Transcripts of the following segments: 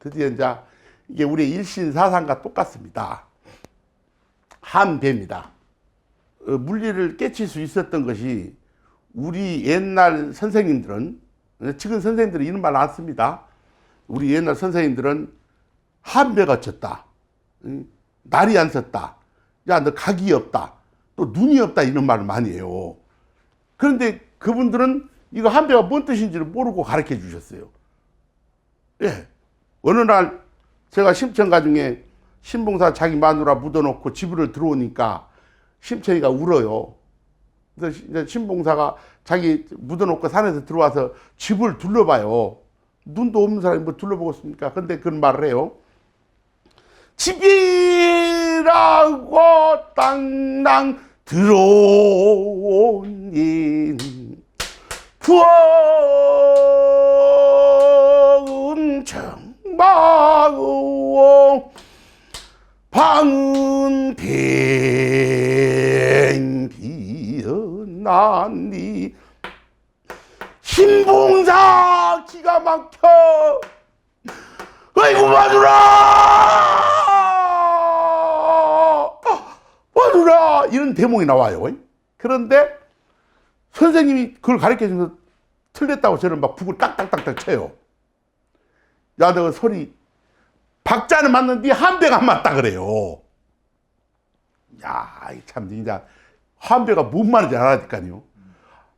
드디어 이제 이게 우리 일신사상과 똑같습니다. 한배입니다. 물리를 깨칠 수 있었던 것이 우리 옛날 선생님들은, 지금 선생님들은 이런 말 안 씁니다. 우리 옛날 선생님들은 한배가 쳤다, 날이 안 섰다, 야 너 각이 없다, 또 눈이 없다, 이런 말을 많이 해요. 그런데 그분들은 이거 한배가 뭔 뜻인지를 모르고 가르쳐 주셨어요. 예. 어느 날 제가 심청가 중에 신봉사 자기 마누라 묻어놓고 집으로 들어오니까 심청이가 울어요. 그래서 이제 신봉사가 자기 묻어놓고 산에서 들어와서 집을 둘러봐요. 눈도 없는 사람이 뭐 둘러보겠습니까? 근데 그런 말을 해요. 집이라고 땅땅 들어오니 부엌은 정막으로 방은 뱅비어나니 신봉사 기가 막혀. 아이고 마누라 이런 대목이 나와요. 그런데 선생님이 그걸 가르쳐주면서 틀렸다고 저는 막 북을 딱딱딱딱 쳐요. 야, 너 소리 박자는 맞는데 한배가 안 맞다 그래요. 야, 참 진짜 한배가 뭔 말인지 알아야니까요.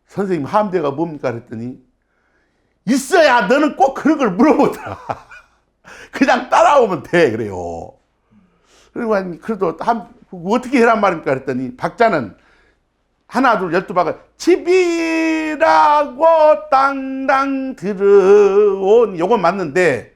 선생님 한배가 뭡니까 그랬더니 있어야 너는 꼭 그런 걸 물어보더라. 그냥 따라오면 돼 그래요. 그리고 그래도 어떻게 해란 말입니까 그랬더니 박자는 하나 둘 12박을 집이라고 땅땅 들어온 요건 맞는데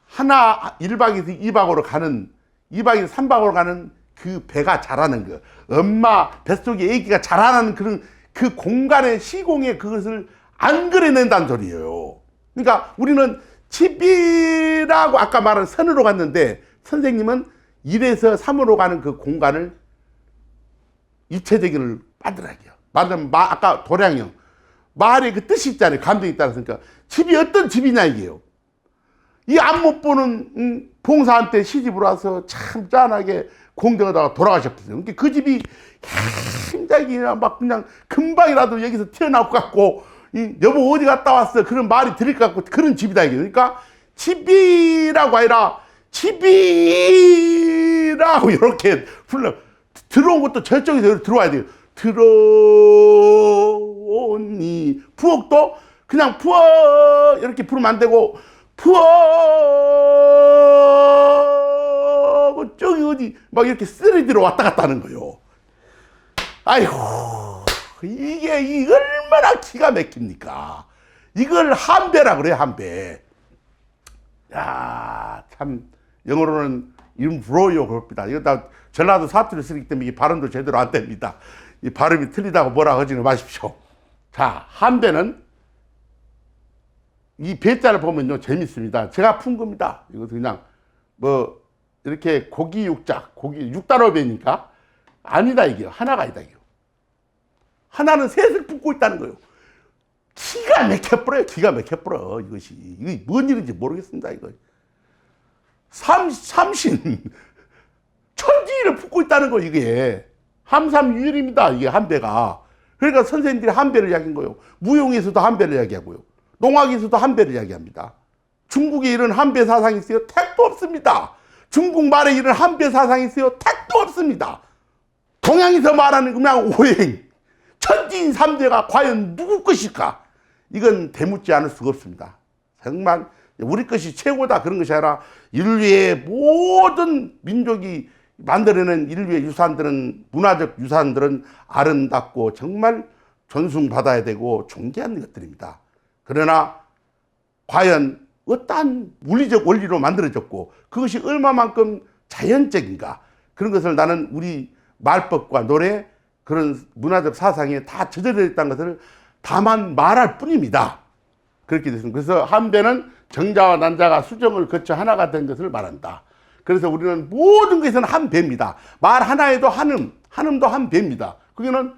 하나 1박에서 2박으로 가는 2박에서 3박으로 가는 그 배가 자라는 거, 엄마 뱃속에 애기가 자라는 그런 그 공간의 시공에 그것을 안 그려낸다는 소리예요. 그러니까 우리는 집이라고 아까 말한 선으로 갔는데 선생님은 1에서 3으로 가는 그 공간을 입체적인을 만들어야죠. 만들면 아까 도량형 말의 그 뜻이 있잖아요. 감정이 따라서. 그러니까 집이 어떤 집이냐 이게요. 이 앞 못 보는 봉사한테 시집을 와서 참 짠하게 공정하다가 돌아가셨어요. 그러니까 그 집이 굉장히 막 그냥 금방이라도 여기서 튀어나올 것 같고 여보 어디 갔다 왔어 그런 말이 들릴 것 같고 그런 집이다 이게. 그러니까 집이라고 아니라 집이라고 이렇게 불러. 들어온 것도 저쪽에서 들어와야 돼요. 들어오니 부엌도 그냥 부엌 이렇게 부르면 안 되고 부엌 저기 어디 막 이렇게 쓰레기로 왔다 갔다 하는 거예요. 아이고 이게 얼마나 기가 막힙니까. 이걸 한배라 그래요. 한배. 야, 참 영어로는 임브로요 그럽니다. 이거 다 전라도 사투리 쓰기 때문에 이 발음도 제대로 안 됩니다. 이 발음이 틀리다고 뭐라 하지 마십시오. 자, 한배는 이 배자를 보면요 재밌습니다. 제가 푼 겁니다. 이거 그냥 뭐 이렇게 고기 육자, 고기 육단어배니까 아니다 이게요. 하나가 아니다 이게요. 하나는 셋을 품고 있다는 거예요. 기가 막혀버려요. 기가 막혀버려 이것이. 이게 뭔 일인지 모르겠습니다. 이거 삼신 천지를 품고 있다는 거 이게 함삼유일입니다. 이게 한배가. 그러니까 선생님들이 한배를 이야기한 거예요. 무용에서도 한배를 이야기하고요. 농학에서도 한배를 이야기합니다. 중국에 이런 한배 사상이 있어요? 택도 없습니다. 중국 말에 이런 한배 사상이 있어요? 택도 없습니다. 동양에서 말하는 그냥 오행 천지인 삼대가 과연 누구 것일까? 이건 대묻지 않을 수가 없습니다. 정말 우리 것이 최고다 그런 것이 아니라 인류의 모든 민족이 만들어낸 인류의 유산들은 문화적 유산들은 아름답고 정말 존중받아야 되고 존귀한 것들입니다. 그러나 과연 어떠한 물리적 원리로 만들어졌고 그것이 얼마만큼 자연적인가 그런 것을 나는 우리 말법과 노래 그런 문화적 사상에 다 젖어져 있다는 것을 다만 말할 뿐입니다. 그렇게 됐습니다. 그래서 한배는 정자와 난자가 수정을 거쳐 하나가 된 것을 말한다. 그래서 우리는 모든 것에서는 한 배입니다. 말 하나에도 한음, 한음도 한 배입니다. 그게는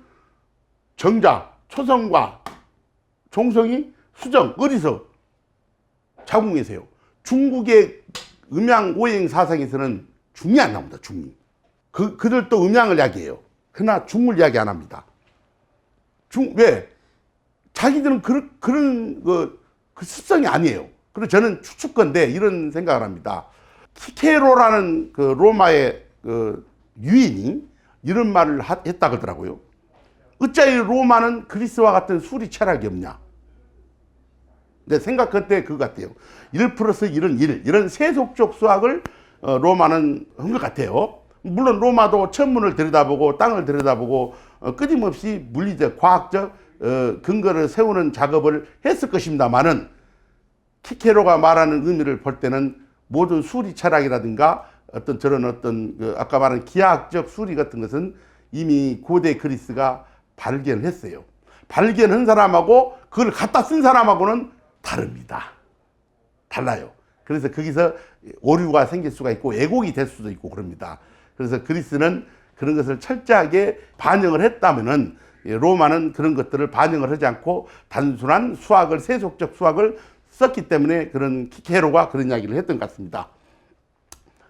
정자, 초성과 종성이 수정, 어디서? 자궁에서요. 중국의 음양 오행 사상에서는 중이 안 나옵니다. 중이. 그들도 음양을 이야기해요. 그러나 중을 이야기 안 합니다. 왜? 자기들은 그런 그 습성이 아니에요. 그래서 저는 추측건데 이런 생각을 합니다. 키케로라는 그 로마의 그 유인이 이런 말을 했다 그러더라고요. 어찌 로마는 그리스와 같은 수리 철학이 없냐? 내 생각할 때 그거 같아요. 1 플러스 1은 1. 이런 세속적 수학을 로마는 한 것 같아요. 물론 로마도 천문을 들여다보고 땅을 들여다보고 끊임없이 물리적, 과학적 근거를 세우는 작업을 했을 것입니다만은 키케로가 말하는 의미를 볼 때는 모든 수리 철학이라든가 어떤 저런 어떤 아까 말한 기하학적 수리 같은 것은 이미 고대 그리스가 발견했어요. 발견한 사람하고 그걸 갖다 쓴 사람하고는 다릅니다. 달라요. 그래서 거기서 오류가 생길 수가 있고 왜곡이 될 수도 있고 그럽니다. 그래서 그리스는 그런 것을 철저하게 반영을 했다면은 로마는 그런 것들을 반영을 하지 않고 단순한 수학을, 세속적 수학을 썼기 때문에 그런 키케로가 그런 이야기를 했던 것 같습니다.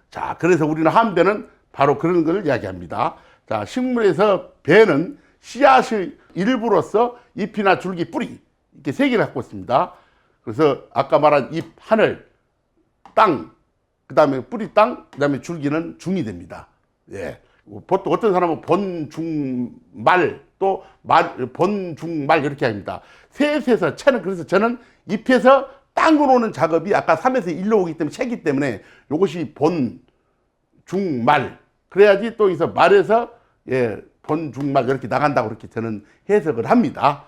자, 그래서 우리는 한배는 바로 그런 걸 이야기합니다. 자, 식물에서 배는 씨앗의 일부로서 잎이나 줄기, 뿌리 이렇게 세 개를 갖고 있습니다. 그래서 아까 말한 잎, 하늘, 땅, 그 다음에 뿌리 땅, 그 다음에 줄기는 중이 됩니다. 예. 보통 어떤 사람은 본, 중, 말, 또 본, 중, 말 이렇게 합니다. 셋에서 채는 그래서 저는 잎에서 땅으로 오는 작업이 아까 3에서 1로 오기 때문에 채기 때문에 이것이 본, 중, 말. 그래야지 또 여기서 말에서 예, 본, 중, 말 이렇게 나간다고 그렇게 저는 해석을 합니다.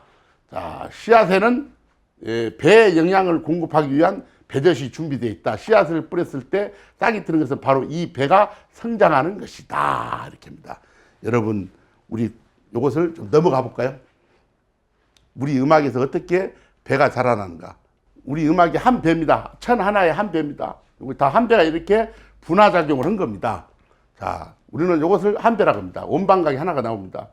자, 씨앗에는 예, 배의 영양을 공급하기 위한 배젖이 준비되어 있다. 씨앗을 뿌렸을 때 싹이 트는 것은 바로 이 배가 성장하는 것이다. 이렇게 합니다. 여러분, 우리 이것을 좀 넘어가 볼까요? 우리 음악에서 어떻게 배가 자라나는가? 우리 음악이 한 배입니다. 천 하나의 한 배입니다. 여기 다 한 배가 이렇게 분화작용을 한 겁니다. 자, 우리는 이것을 한 배라고 합니다. 온방각이 하나가 나옵니다.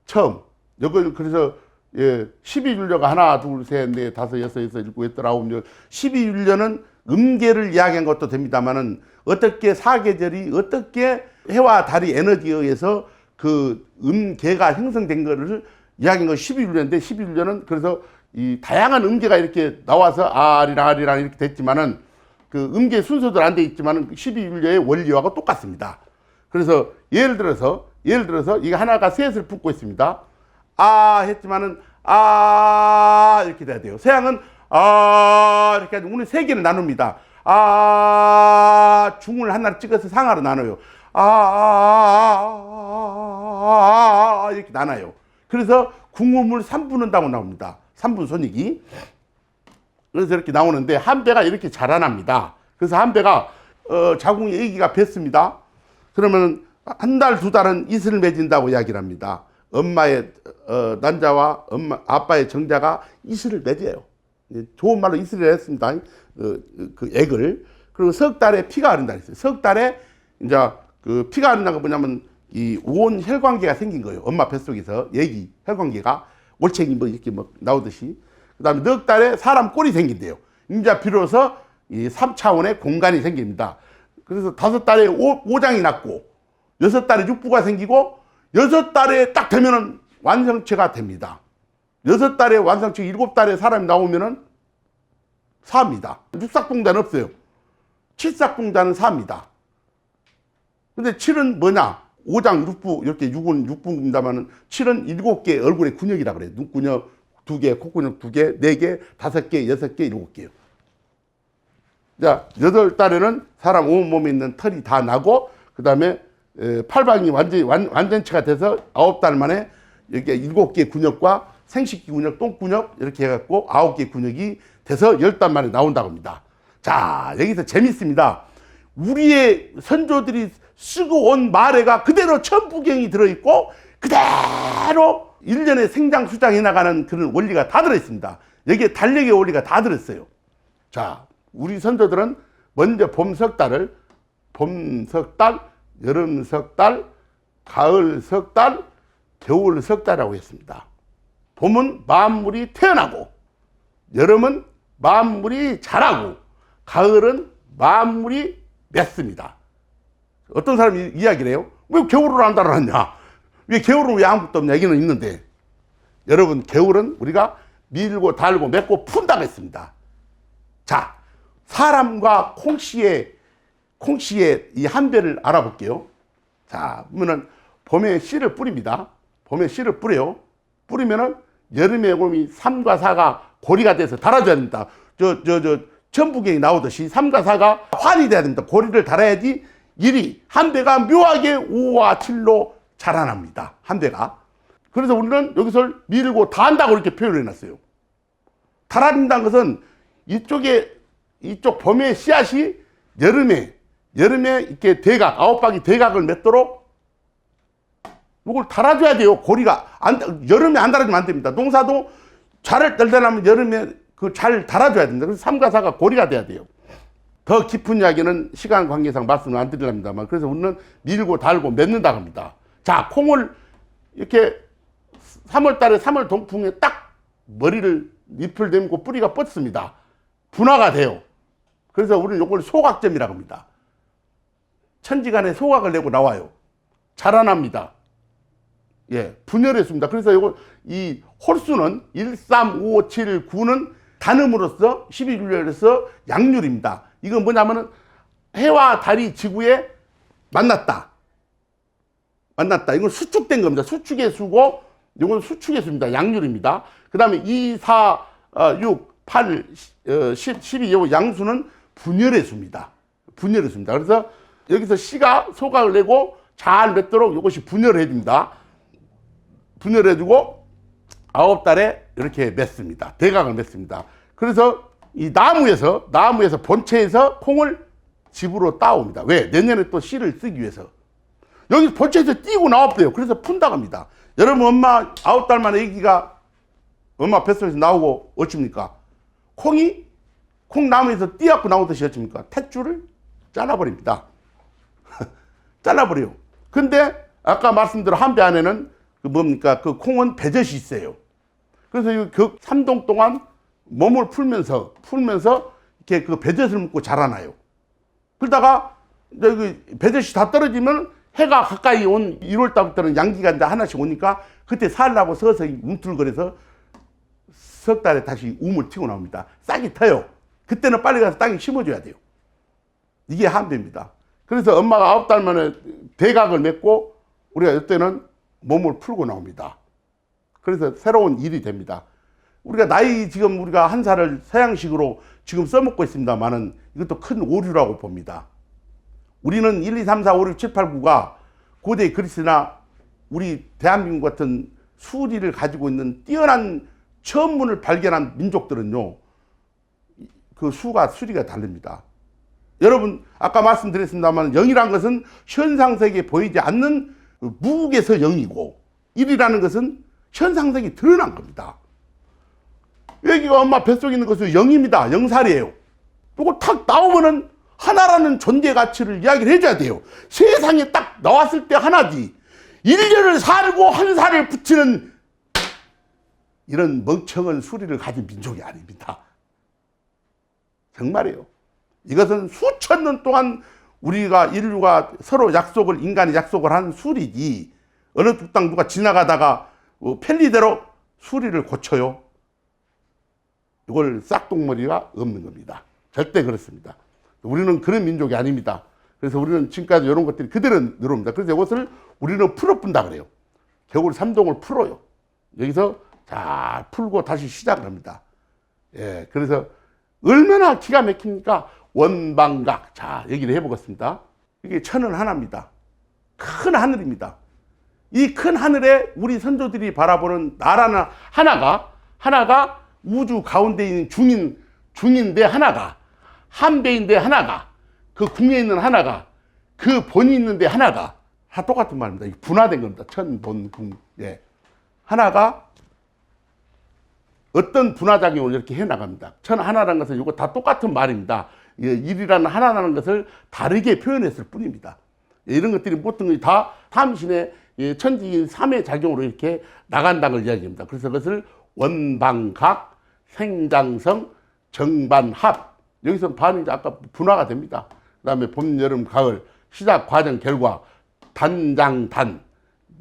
처음. 이걸 그래서 예, 12율려가 하나, 둘, 셋, 넷, 다섯, 여섯, 일곱, 여덟, 아홉, 열. 12율려는 음계를 이야기한 것도 됩니다만은 어떻게 사계절이 어떻게 해와 달이 에너지에 의해서 그 음계가 형성된 거를 이야기한 건 12율려인데 12율려는 그래서 이 다양한 음계가 이렇게 나와서 아리랑 이렇게 됐지만은 그 음계 순서도 안 돼 있지만은 12율려의 원리하고 똑같습니다. 그래서 예를 들어서 이게 하나가 셋을 품고 있습니다. 아 했지만은 아 이렇게 돼야 돼요. 서양은 아 이렇게 하죠. 우리는 세 개를 나눕니다. 아 중을 하나를 찍어서 상하로 나눠요. 이렇게 나눠요. 그래서 궁음을 3분한다고 나옵니다. 3분 손익이. 그래서 이렇게 나오는데 한 배가 이렇게 자라납니다. 그래서 한 배가 자궁의 아기가 뱄습니다. 그러면 한 달, 두 달은 이슬을 맺은다고 이야기를 합니다. 엄마의 난자와 아빠의 정자가 이슬을 맺어요. 좋은 말로 이슬을 했습니다. 그 액을. 그리고 석 달에 피가 흐른다 했어요. 석 달에 이제 그 피가 흐른다는 건 뭐냐면 이 온 혈관계가 생긴 거예요. 엄마 뱃속에서 애기 혈관계가 올챙이 뭐 이렇게 뭐 나오듯이. 그다음에 넉 달에 사람 꼴이 생긴대요. 이제 비로소 이 3차원의 공간이 생깁니다. 그래서 5달에 오장이 났고 6달에 육부가 생기고 6달에 딱 되면은 완성체가 됩니다. 6달에 완성체, 7달에 사람이 나오면은 사입니다. 육삭동자는 없어요. 칠삭동자는 사입니다. 근데 7은 뭐냐? 5장, 6부, 이렇게 6은 6부입니다만은 7은 7개 얼굴의 근육이라 그래요. 눈근육 2개, 콧근육 2개, 4개, 5개, 6개, 7개요. 자, 8달에는 사람 온몸에 있는 털이 다 나고, 그 다음에 팔방이 완전체가 돼서 9달 만에 이렇게 7개 근육과 생식기 근육, 똥근육 이렇게 해갖고 9개 근육이 돼서 10달 만에 나온다고 합니다. 자, 여기서 재밌습니다. 우리의 선조들이 쓰고 온 말에가 그대로 천부경이 들어있고 그대로 1년에 생장 수장해 나가는 그런 원리가 다 들어있습니다. 여기에 달력의 원리가 다 들어있어요. 자, 우리 선조들은 먼저 봄 석 달을 봄 석 달, 여름 석 달, 가을 석 달, 겨울 석 달이라고 했습니다. 봄은 만물이 태어나고, 여름은 만물이 자라고, 가을은 만물이 맺습니다. 어떤 사람이 이야기를 해요. 왜 겨울을 안 달아놨냐? 왜 겨울은 왜 아무것도 없냐? 얘기는 있는데, 여러분, 겨울은 우리가 밀고 달고 맺고 푼다고 했습니다. 자, 사람과 콩씨의 이 한배를 알아볼게요. 자, 보면은 봄에 씨를 뿌립니다. 봄에 씨를 뿌려요. 뿌리면은 여름에 곰이 3과 4가 고리가 돼서 달아줘야 됩니다. 전부경이 나오듯이 3과 4가 환이 돼야 됩니다. 고리를 달아야지 한배가 묘하게 5와 7로 자라납니다. 한배가. 그래서 우리는 여기서 밀고 단다고 이렇게 표현을 해놨어요. 달아진다는 것은 이쪽 봄의 씨앗이 여름에 이렇게 대각, 9박이 대각을 맺도록 이걸 달아줘야 돼요. 고리가. 여름에 안 달아주면 안 됩니다. 농사도 잘을 떨려면 여름에 잘 달아줘야 됩니다. 그래서 3과 4가 고리가 돼야 돼요. 더 깊은 이야기는 시간 관계상 말씀을 안 드리랍니다만, 그래서 우리는 밀고 달고 맺는다고 합니다. 자, 콩을 이렇게 3월 달에 3월 동풍에 딱 머리를 잎을 내밀고 뿌리가 뻗습니다. 분화가 돼요. 그래서 우리는 이걸 소각점이라고 합니다. 천지간에 소각을 내고 나와요. 자라납니다. 예, 분열했습니다. 그래서 이 홀수는 1, 3, 5, 7, 9는 단음으로서 12율에서 양률입니다. 이건 뭐냐면은 해와 달이 지구에 만났다. 이건 수축된 겁니다. 수축의 수고, 이건 수축의 수입니다. 양률입니다. 그 다음에 2, 4, 6, 8, 10, 12, 요 양수는 분열의 수입니다. 분열의 수입니다. 그래서 여기서 씨가 소각을 내고 잘 맺도록 이것이 분열을 해줍니다. 분열해주고 9달에 이렇게 맺습니다. 대각을 맺습니다. 그래서 이 나무에서 본체에서 콩을 집으로 따옵니다. 왜? 내년에 또 씨를 쓰기 위해서. 여기 본체에서 띄고 나왔대요. 그래서 푼다고 합니다. 여러분, 엄마 9달 만에 아기가 엄마 뱃속에서 나오고 어찌입니까? 콩나무에서 띄갖고 나오듯이 어찌입니까? 탯줄을 잘라버립니다. 잘라버려요. 근데 아까 말씀드린 한배 안에는 그 콩은 배젖이 있어요. 그래서 이 3동 동안 몸을 풀면서 이렇게 그 배젖을 먹고 자라나요. 그러다가 여기 배젖이 다 떨어지면 해가 가까이 온 1월 달부터는 양기가 이제 하나씩 오니까 그때 살라고 서서히 움틀거려서 석 달에 다시 움을 튀고 나옵니다. 싹이 터요. 그때는 빨리 가서 땅에 심어줘야 돼요. 이게 한배입니다. 그래서 엄마가 9달 만에 대각을 맺고 우리가 이때는 몸을 풀고 나옵니다. 그래서 새로운 일이 됩니다. 지금 우리가 한 살을 서양식으로 지금 써먹고 있습니다만은 이것도 큰 오류라고 봅니다. 우리는 1, 2, 3, 4, 5, 6, 7, 8, 9가 고대 그리스나 우리 대한민국 같은 수리를 가지고 있는 뛰어난 천문을 발견한 민족들은요, 그 수리가 다릅니다. 여러분, 아까 말씀드렸습니다만, 0이란 것은 현상세계에 보이지 않는 무국에서 0이고, 1이라는 것은 현상세계에 드러난 겁니다. 여기가 엄마 뱃속에 있는 것은 0입니다. 0살이에요. 이거 탁 나오면은 하나라는 존재 가치를 이야기를 해줘야 돼요. 세상에 딱 나왔을 때 하나지. 1년을 살고 한 살을 붙이는 이런 멍청한 수리를 가진 민족이 아닙니다. 정말이에요. 이것은 수천 년 동안 인류가 서로 인간이 약속을 한 수리지. 어느 땅 누가 지나가다가 편리대로 수리를 고쳐요. 이걸 싹둑머리가 없는 겁니다. 절대 그렇습니다. 우리는 그런 민족이 아닙니다. 그래서 우리는 지금까지 이런 것들이 그대로 늘어옵니다. 그래서 이것을 우리는 풀어푼다 그래요. 겨울 3동을 풀어요. 여기서 잘 풀고 다시 시작을 합니다. 예, 그래서 얼마나 기가 막힙니까? 원방각. 자, 얘기를 해보겠습니다. 이게 천은 하나입니다. 큰 하늘입니다. 이 큰 하늘에 우리 선조들이 바라보는 나라는 하나가 우주 가운데 있는 중인데 하나가, 한배인데 하나가, 그 궁에 있는 하나가, 그 본이 있는데 하나가, 다 똑같은 말입니다. 분화된 겁니다. 천, 본, 궁. 예. 하나가 어떤 분화작용을 이렇게 해나갑니다. 천 하나라는 것은 이거 다 똑같은 말입니다. 예, 일이라는 하나라는 것을 다르게 표현했을 뿐입니다. 예, 이런 것들이 모든 것이 다 삼신의 천지인 삼의 작용으로 이렇게 나간다는 걸 이야기합니다. 그래서 그것을 원방각, 생장성, 정반합, 여기서 반은 이제 아까 분화가 됩니다. 그 다음에 봄, 여름, 가을, 시작, 과정, 결과, 단장, 단,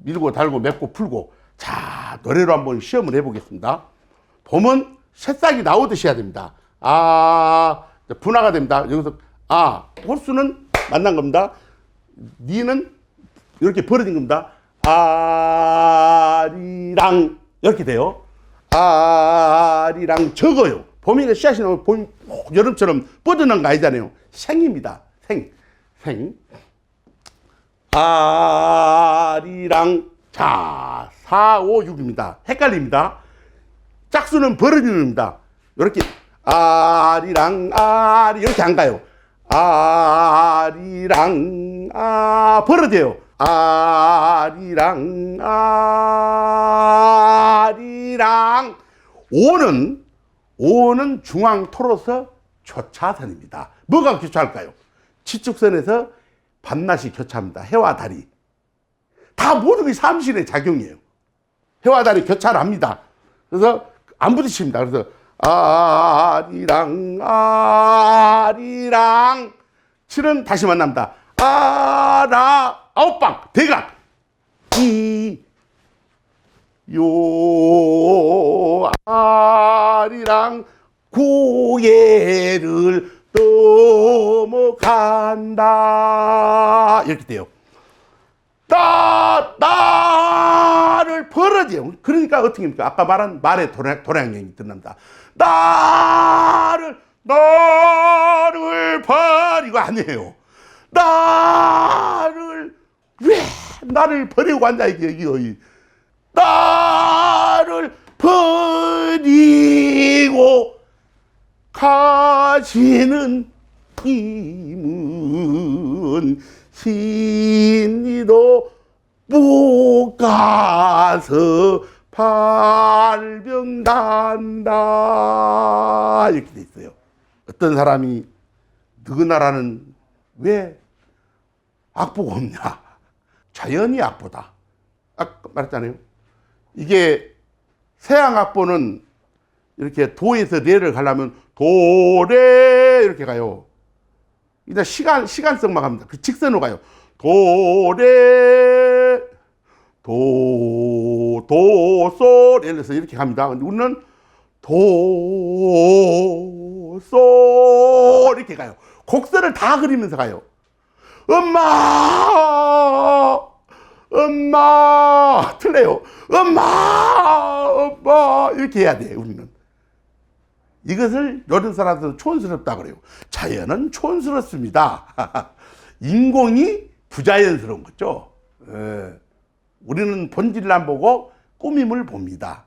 밀고, 달고, 맺고, 풀고. 자, 노래로 한번 시험을 해보겠습니다. 봄은 새싹이 나오듯이 해야 됩니다. 분화가 됩니다. 여기서, 홀수는 만난 겁니다. 니는 이렇게 벌어진 겁니다. 아리랑. 이렇게 돼요. 아리랑 적어요. 봄이가 씨앗이 나오면 봄, 여름처럼 뻗어난 거 아니잖아요. 생입니다. 생. 아리랑. 자, 4, 5, 6입니다. 헷갈립니다. 짝수는 벌어지는 겁니다. 이렇게 아리랑, 이렇게 안 가요. 아리랑, 벌어져요. 아리랑. 5는 중앙 토로서 교차선입니다. 뭐가 교차할까요? 지축선에서 밤낮이 교차합니다. 해와 달이. 다 모든 게 삼신의 작용이에요. 해와 달이 교차를 합니다. 그래서 안 부딪힙니다. 그래서 아리랑. 7은 다시 만납니다. 9방 대각. 아리랑 고개를 넘어간다. 이렇게 돼요. 나를 벌어져요. 그러니까 어떻게 합니까? 아까 말한 말의 도량령이 드러납니다. 나를 버리고 아니에요. 왜 나를 버리고 앉아 이게요. 나를 버리고 가시는 님은 신이도 못 가서 발병난다. 이렇게 돼 있어요. 어떤 사람이 너나라는 왜 악보가 없냐? 자연이 악보다. 아까 말했잖아요. 이게 서양 악보는 이렇게 도에서 레를 가려면 도레 이렇게 가요. 일단 시간성만 갑니다. 그 직선으로 가요. 도레 도소 레에서 이렇게 갑니다. 근데 우리는 도소 이렇게 가요. 곡선을 다 그리면서 가요. 엄마 틀려요. 엄마 이렇게 해야 돼. 우리는 이것을 요런 사람들은 촌스럽다 그래요. 자연은 촌스럽습니다. 인공이 부자연스러운 거죠. 우리는 본질을 안 보고 꾸밈을 봅니다.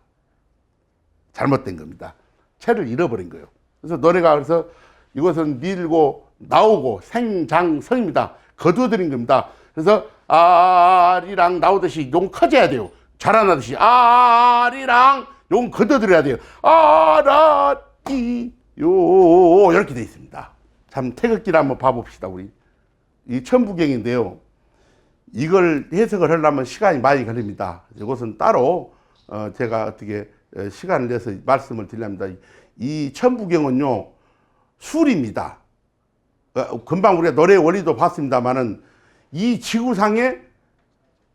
잘못된 겁니다. 채를 잃어버린 거예요. 그래서 노래가 그래서 이것은 밀고 나오고 생장성입니다. 거두어드린 겁니다. 그래서 아리랑 나오듯이 용 커져야 돼요. 자라나듯이 아리랑 용 거둬들여야 돼요. 아라이요 이렇게 돼 있습니다. 참 태극기를 한번 봐봅시다. 우리 이 천부경인데요. 이걸 해석을 하려면 시간이 많이 걸립니다. 이것은 따로 제가 어떻게 시간을 내서 말씀을 드리랍니다. 이 천부경은요 술입니다. 금방 우리가 노래 원리도 봤습니다만은 이 지구상에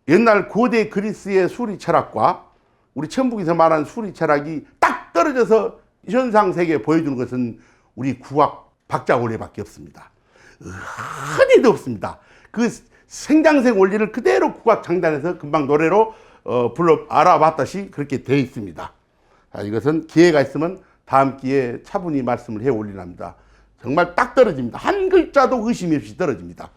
옛날 고대 그리스의 수리 철학과 우리 천북에서 말하는 수리 철학이 딱 떨어져서 현상 세계에 보여주는 것은 우리 국악 박자 원리밖에 없습니다. 흔히도 없습니다. 그 생장생 원리를 그대로 국악 장단에서 금방 노래로 불러 알아봤다시 그렇게 되어 있습니다. 이것은 기회가 있으면 다음 기회에 차분히 말씀을 해 올리랍니다. 정말 딱 떨어집니다. 한 글자도 의심이 없이 떨어집니다.